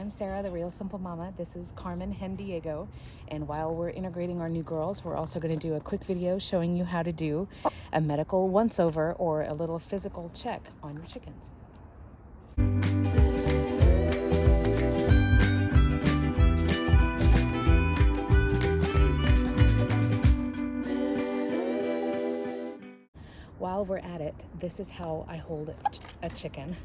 I'm Sarah, the Real Simple Mama. This is Carmen Hen-Diego. And while we're integrating our new girls, we're also going to do a quick video showing you how to do a medical once-over or a little physical check on your chickens. While we're at it, this is how I hold a chicken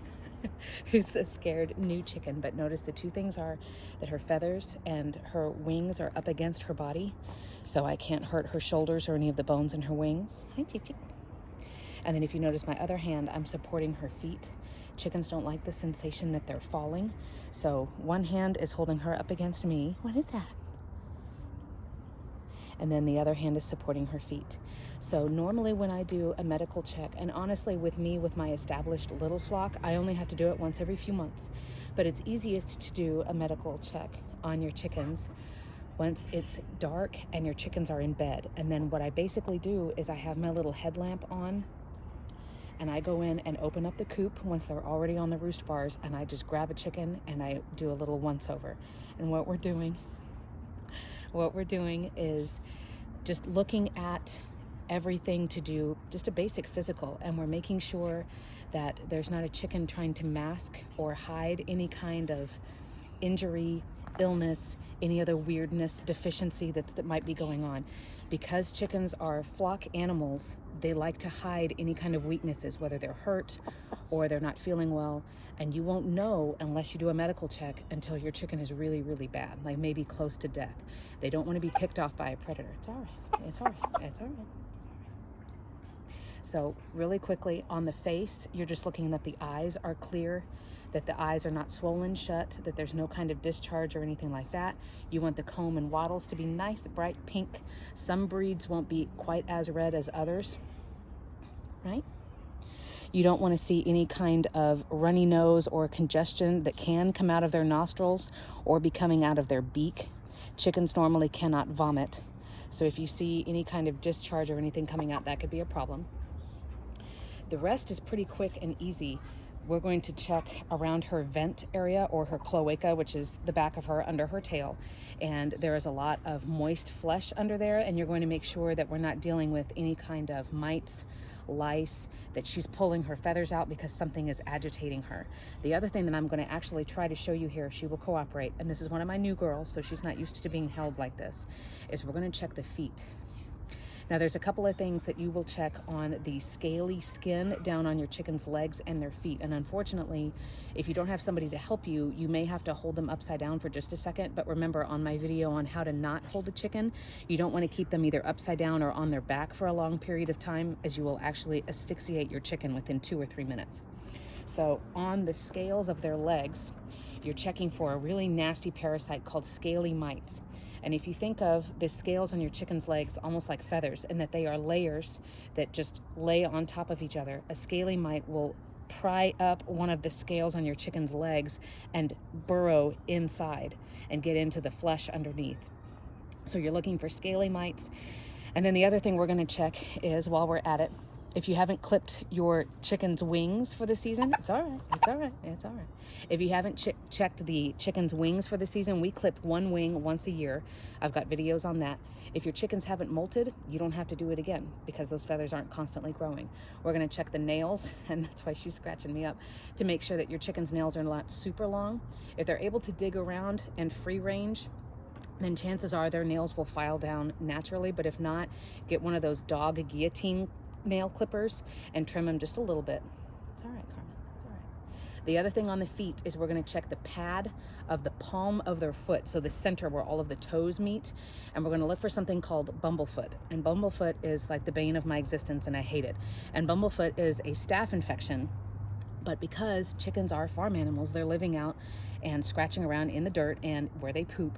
who's a scared new chicken. But notice the two things are that her feathers and her wings are up against her body, so I can't hurt her shoulders or any of the bones in her wings. Hi, Chichi. And then if you notice my other hand, I'm supporting her feet. Chickens don't like the sensation that they're falling, so one hand is holding her up against me. What is that? And then the other hand is supporting her feet. So normally when I do a medical check, and honestly with me, with my established little flock, I only have to do it once every few months. But it's easiest to do a medical check on your chickens once it's dark and your chickens are in bed. And then what I basically do is I have my little headlamp on, and I go in and open up the coop once they're already on the roost bars, and I just grab a chicken and I do a little once over. And what we're doing is just looking at everything to do just a basic physical, and we're making sure that there's not a chicken trying to mask or hide any kind of injury, illness, any other weirdness, deficiency that might be going on. Because chickens are flock animals, they like to hide any kind of weaknesses, whether they're hurt or they're not feeling well, and you won't know unless you do a medical check until your chicken is really, really bad, like maybe close to death. They don't want to be picked off by a predator. It's all right. It's all right. It's all right. So really quickly, on the face, you're just looking that the eyes are clear, that the eyes are not swollen shut, that there's no kind of discharge or anything like that. You want the comb and wattles to be nice, bright pink. Some breeds won't be quite as red as others, right? You don't want to see any kind of runny nose or congestion that can come out of their nostrils or be coming out of their beak. Chickens normally cannot vomit. So if you see any kind of discharge or anything coming out, that could be a problem. The rest is pretty quick and easy. We're going to check around her vent area, or her cloaca, which is the back of her under her tail. And there is a lot of moist flesh under there, and you're going to make sure that we're not dealing with any kind of mites, lice, that she's pulling her feathers out because something is agitating her. The other thing that I'm going to actually try to show you here, if she will cooperate, and this is one of my new girls, so she's not used to being held like this, is we're going to check the feet. Now there's a couple of things that you will check on the scaly skin down on your chicken's legs and their feet. And unfortunately, if you don't have somebody to help you, you may have to hold them upside down for just a second. But remember, on my video on how to not hold a chicken, you don't want to keep them either upside down or on their back for a long period of time, as you will actually asphyxiate your chicken within 2 or 3 minutes. So on the scales of their legs, you're checking for a really nasty parasite called Scaly Mites. And if you think of the scales on your chicken's legs almost like feathers, and that they are layers that just lay on top of each other, a scaly mite will pry up one of the scales on your chicken's legs and burrow inside and get into the flesh underneath. So you're looking for scaly mites. And then the other thing we're going to check is, while we're at it, if you haven't clipped your chicken's wings for the season, it's all right. It's all right. It's all right. If you haven't checked the chicken's wings for the season, we clip one wing once a year. I've got videos on that. If your chickens haven't molted, you don't have to do it again because those feathers aren't constantly growing. We're going to check the nails, and that's why she's scratching me up, to make sure that your chicken's nails are not super long. If they're able to dig around and free range, then chances are their nails will file down naturally. But if not, get one of those dog guillotine nail clippers and trim them just a little bit. It's all right, Carmen. It's all right. The other thing on the feet is we're going to check the pad of the palm of their foot, so the center where all of the toes meet, and we're going to look for something called Bumblefoot. And Bumblefoot is like the bane of my existence, and I hate it. And Bumblefoot is a staph infection, but because chickens are farm animals, they're living out and scratching around in the dirt and where they poop,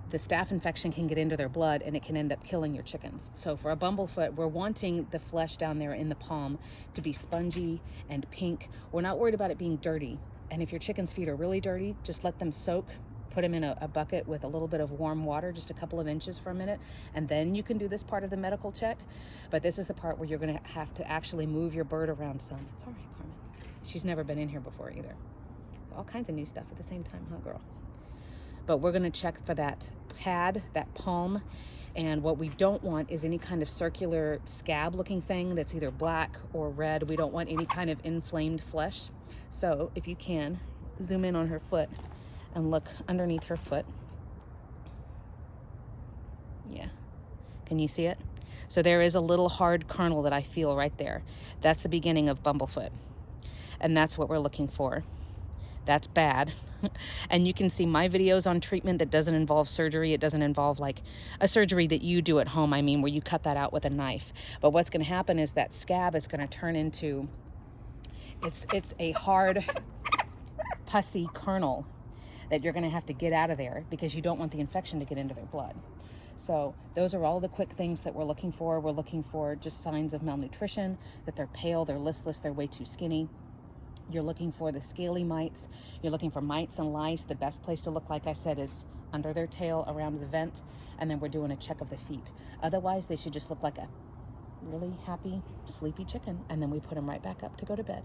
the staph infection can get into their blood and it can end up killing your chickens. So for a bumblefoot, we're wanting the flesh down there in the palm to be spongy and pink. We're not worried about it being dirty. And if your chicken's feet are really dirty, just let them soak. Put them in a bucket with a little bit of warm water, just a couple of inches for a minute, and then you can do this part of the medical check. But this is the part where you're going to have to actually move your bird around some. It's all right, Carmen. She's never been in here before either. All kinds of new stuff at the same time, huh, girl? but we're gonna check for that pad, that palm. And what we don't want is any kind of circular scab looking thing that's either black or red. We don't want any kind of inflamed flesh. So if you can, zoom in on her foot and look underneath her foot. Yeah, can you see it? So there is a little hard kernel that I feel right there. That's the beginning of Bumblefoot. And that's what we're looking for. That's bad. And you can see my videos on treatment that doesn't involve surgery. It doesn't involve like a surgery that you do at home, I mean, where you cut that out with a knife. But what's gonna happen is that scab is gonna turn into, it's a hard, pussy kernel that you're gonna have to get out of there because you don't want the infection to get into their blood. So those are all the quick things that we're looking for. We're looking for just signs of malnutrition, that they're pale, they're listless, they're way too skinny. You're looking for the scaly mites. You're looking for mites and lice. The best place to look, like I said, is under their tail, around the vent, and then we're doing a check of the feet. Otherwise, they should just look like a really happy, sleepy chicken, and then we put them right back up to go to bed.